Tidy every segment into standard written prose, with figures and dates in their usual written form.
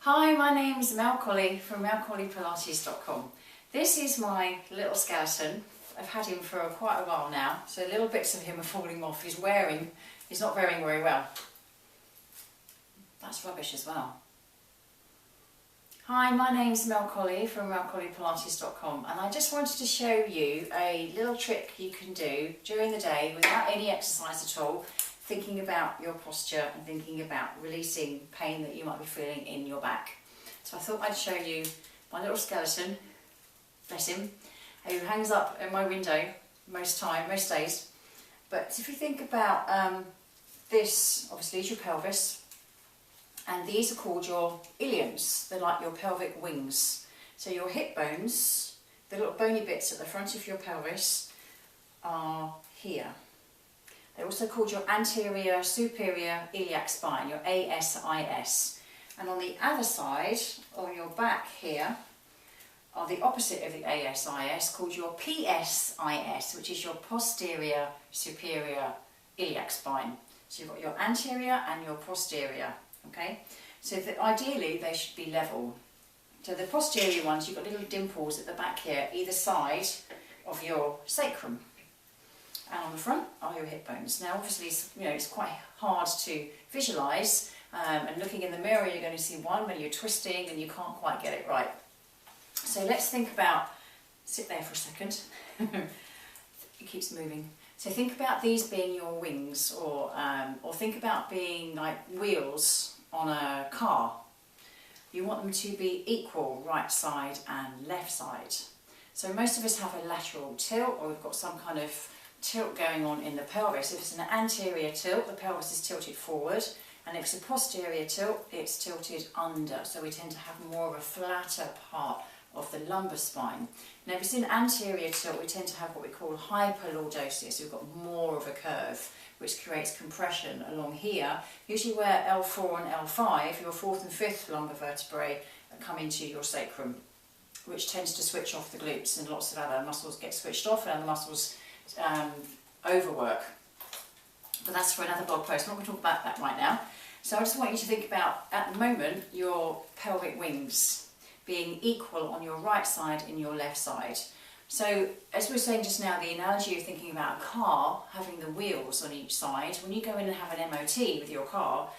Hi, my name's Mel Collie from melcolliepilates.com. This is my little skeleton. I've had him for quite a while now, so little bits of him are falling off. He's not wearing very well. That's rubbish as well. Hi, my name's Mel Collie from melcolliepilates.com, and I just wanted to show you a little trick you can do during the day without any exercise at all, thinking about your posture and thinking about releasing pain that you might be feeling in your back. So I thought I'd show you my little skeleton, bless him, who hangs up in my window most days. But if you think about this, obviously is your pelvis, and these are called your ilions. They're like your pelvic wings. So your hip bones, the little bony bits at the front of your pelvis, are here. They're also called your anterior superior iliac spine, your ASIS. And on the other side, on your back here, are the opposite of the ASIS, called your PSIS, which is your posterior superior iliac spine. So you've got your anterior and your posterior, okay? So ideally they should be level. So the posterior ones, you've got little dimples at the back here, either side of your sacrum. And on the front are your hip bones. Now obviously, it's quite hard to visualise, and looking in the mirror you're going to see one where you're twisting and you can't quite get it right. So let's think about, sit there for a second, it keeps moving. So think about these being your wings, or think about being like wheels on a car. You want them to be equal, right side and left side. So most of us have a lateral tilt, or we've got some kind of tilt going on in the pelvis. If it's an anterior tilt, the pelvis is tilted forward, and if it's a posterior tilt, it's tilted under. So we tend to have more of a flatter part of the lumbar spine. Now if it's an anterior tilt, we tend to have what we call hyperlordosis. We've got more of a curve, which creates compression along here, usually where L4 and L5, your fourth and fifth lumbar vertebrae, come into your sacrum, which tends to switch off the glutes, and lots of other muscles get switched off, and the muscles overwork. But that's for another blog post. I'm not going to talk about that right now. So I just want you to think about, at the moment, your pelvic wings being equal on your right side and your left side. So as we were saying just now, the analogy of thinking about a car having the wheels on each side, when you go in and have an MOT with your car,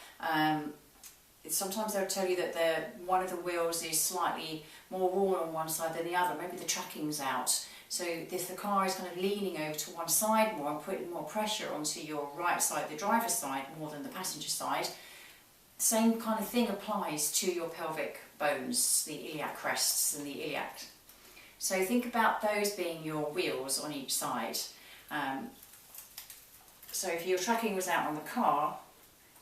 sometimes they'll tell you that one of the wheels is slightly more worn on one side than the other. Maybe the tracking's out. So if the car is kind of leaning over to one side more and putting more pressure onto your right side, the driver's side, more than the passenger side, same kind of thing applies to your pelvic bones, the iliac crests and the iliac. So think about those being your wheels on each side. So if your tracking was out on the car,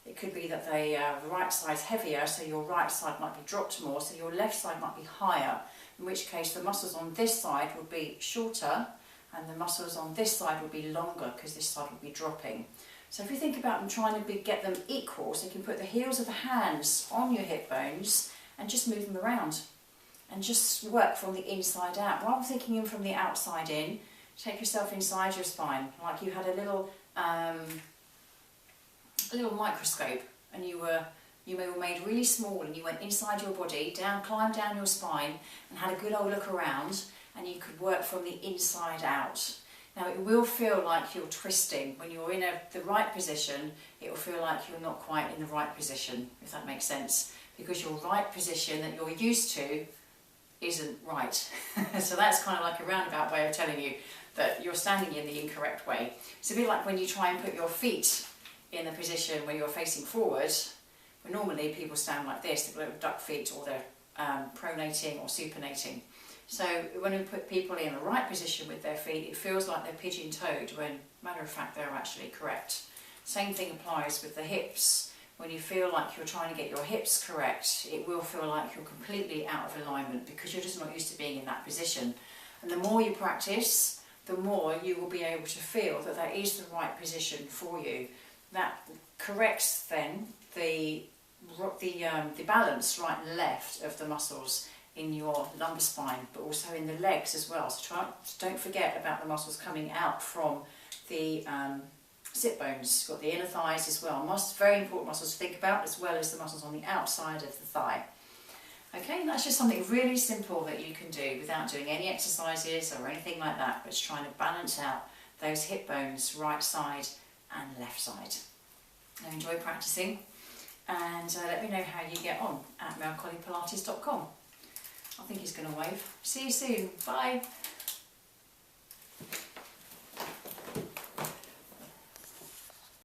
it could be that the right side's heavier, so your right side might be dropped more, so your left side might be higher, in which case the muscles on this side would be shorter and the muscles on this side would be longer because this side would be dropping. So if you think about them trying to get them equal, so you can put the heels of the hands on your hip bones and just move them around and just work from the inside out. Rather than thinking from the outside in, take yourself inside your spine, like you had a little microscope, and you were made really small, and you went inside your body, climbed down your spine and had a good old look around, and you could work from the inside out. Now it will feel like you're twisting. When you're in the right position, it will feel like you're not quite in the right position, if that makes sense, because your right position that you're used to isn't right. So that's kind of like a roundabout way of telling you that you're standing in the incorrect way. It's a bit like when you try and put your feet in the position where you're facing forward. Well, normally people stand like this, they've got duck feet, or they're pronating or supinating. So when we put people in the right position with their feet, it feels like they're pigeon-toed, when, matter of fact, they're actually correct. Same thing applies with the hips. When you feel like you're trying to get your hips correct, it will feel like you're completely out of alignment because you're just not used to being in that position. And the more you practice, the more you will be able to feel that that is the right position for you. That corrects then the balance right and left of the muscles in your lumbar spine, but also in the legs as well. So don't forget about the muscles coming out from the sit bones. You've got the inner thighs as well. Very important muscles to think about, as well as the muscles on the outside of the thigh. Okay, and that's just something really simple that you can do without doing any exercises or anything like that, but it's trying to balance out those hip bones, right side and left side. Now enjoy practicing, and let me know how you get on at collie Pilates.com. I think he's going to wave. See you soon. Bye.